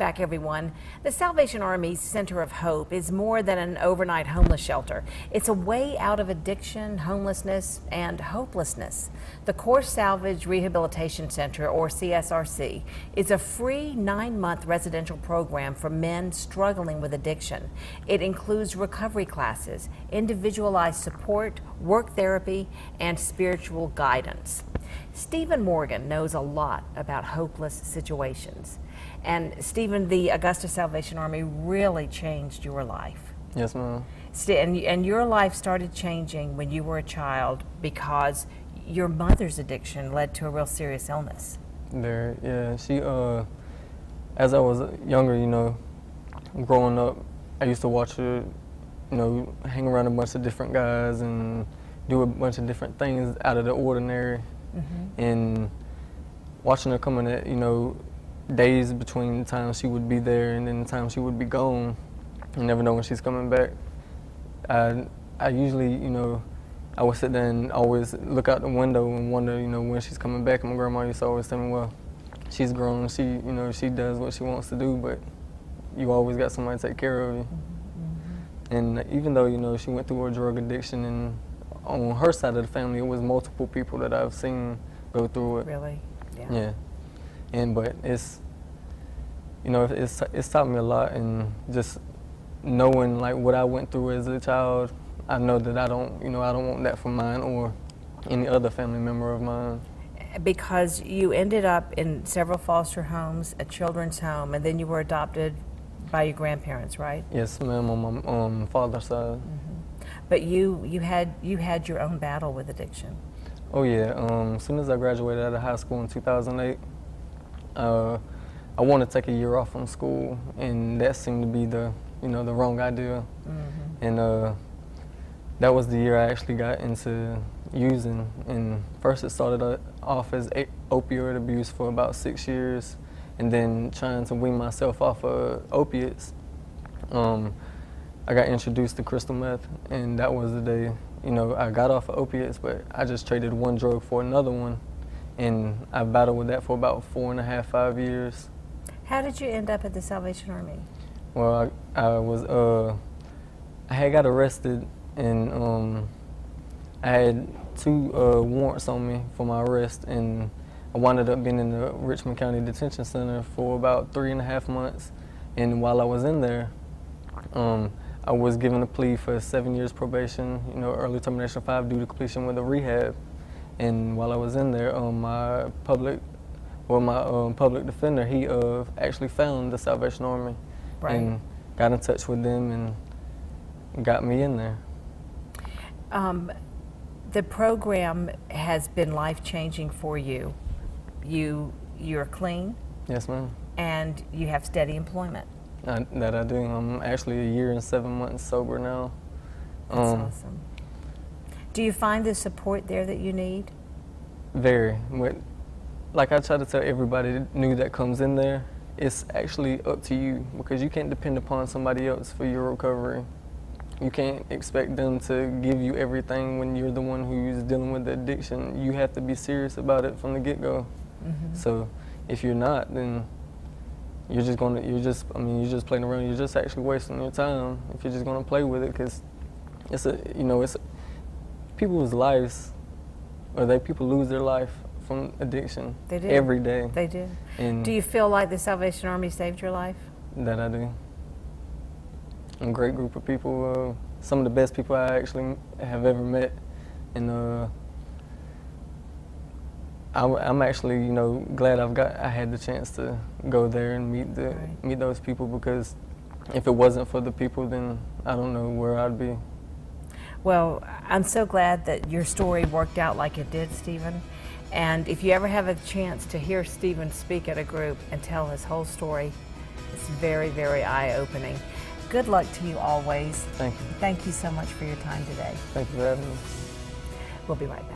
Back, everyone. The Salvation Army Center of Hope is more than an overnight homeless shelter. It's a way out of addiction, homelessness, and hopelessness. The Core Salvage Rehabilitation Center, or CSRC, is a free 9-month residential program for men struggling with addiction. It includes recovery classes, individualized support, work therapy, and spiritual guidance. Stephen Morgan knows a lot about hopeless situations. And Stephen, the Augusta Salvation Army really changed your life. Yes, ma'am. And your life started changing when you were a child because your mother's addiction led to a real serious illness. Yeah. She, as I was younger, growing up, I used to watch her, hang around a bunch of different guys and do a bunch of different things out of the ordinary. Mm-hmm. And watching her coming at, days between the times she would be there and then the time she would be gone. You never know when she's coming back. I usually, I would sit there and always look out the window and wonder, when she's coming back. And my grandma used to always tell me, well, she's grown, she does what she wants to do, but you always got somebody to take care of you. Mm-hmm. And even though, she went through a drug addiction, and on her side of the family, it was multiple people that I've seen go through it. Really? Yeah. But it's taught me a lot, and just knowing like what I went through as a child, I know that I don't want that for mine or any other family member of mine. Because you ended up in several foster homes, a children's home, and then you were adopted by your grandparents, right? Yes, ma'am, on my father's side. Mm-hmm. But you had your own battle with addiction. Oh yeah. As soon as I graduated out of high school in 2008. I wanted to take a year off from school, and that seemed to be the wrong idea. Mm-hmm. And that was the year I actually got into using. And first it started off as opioid abuse for about 6 years, and then trying to wean myself off of opiates. I got introduced to crystal meth, and that was the day I got off of opiates, but I just traded one drug for another one. And I battled with that for about 4.5, 5 years. How did you end up at the Salvation Army? Well, I had got arrested, and I had 2 warrants on me for my arrest, and I wound up being in the Richmond County Detention Center for about 3.5 months. And while I was in there, I was given a plea for 7 years probation, early termination 5 due to completion with a rehab. And while I was in there, my public defender, he actually found the Salvation Army, right, and got in touch with them and got me in there. The program has been life-changing for you. You're clean. Yes, ma'am. And you have steady employment. That I do. I'm actually a year and 7 months sober now. That's awesome. Do you find the support there that you need? Very. Like I try to tell everybody new that comes in there, it's actually up to you, because you can't depend upon somebody else for your recovery. You can't expect them to give you everything when you're the one who's dealing with the addiction. You have to be serious about it from the get-go. Mm-hmm. So if you're not, then you're just playing around. You're just actually wasting your time if you're just gonna play with it, because it's people's lives, people lose their life from addiction. They do. Every day. They do. And do you feel like the Salvation Army saved your life? That I do. A great group of people, some of the best people I actually have ever met. And I'm actually, glad I had the chance to go there and meet those people, because if it wasn't for the people, then I don't know where I'd be. Well, I'm so glad that your story worked out like it did, Stephen. And if you ever have a chance to hear Stephen speak at a group and tell his whole story, it's very, very eye-opening. Good luck to you always. Thank you. Thank you so much for your time today. Thank you for having me. We'll be right back.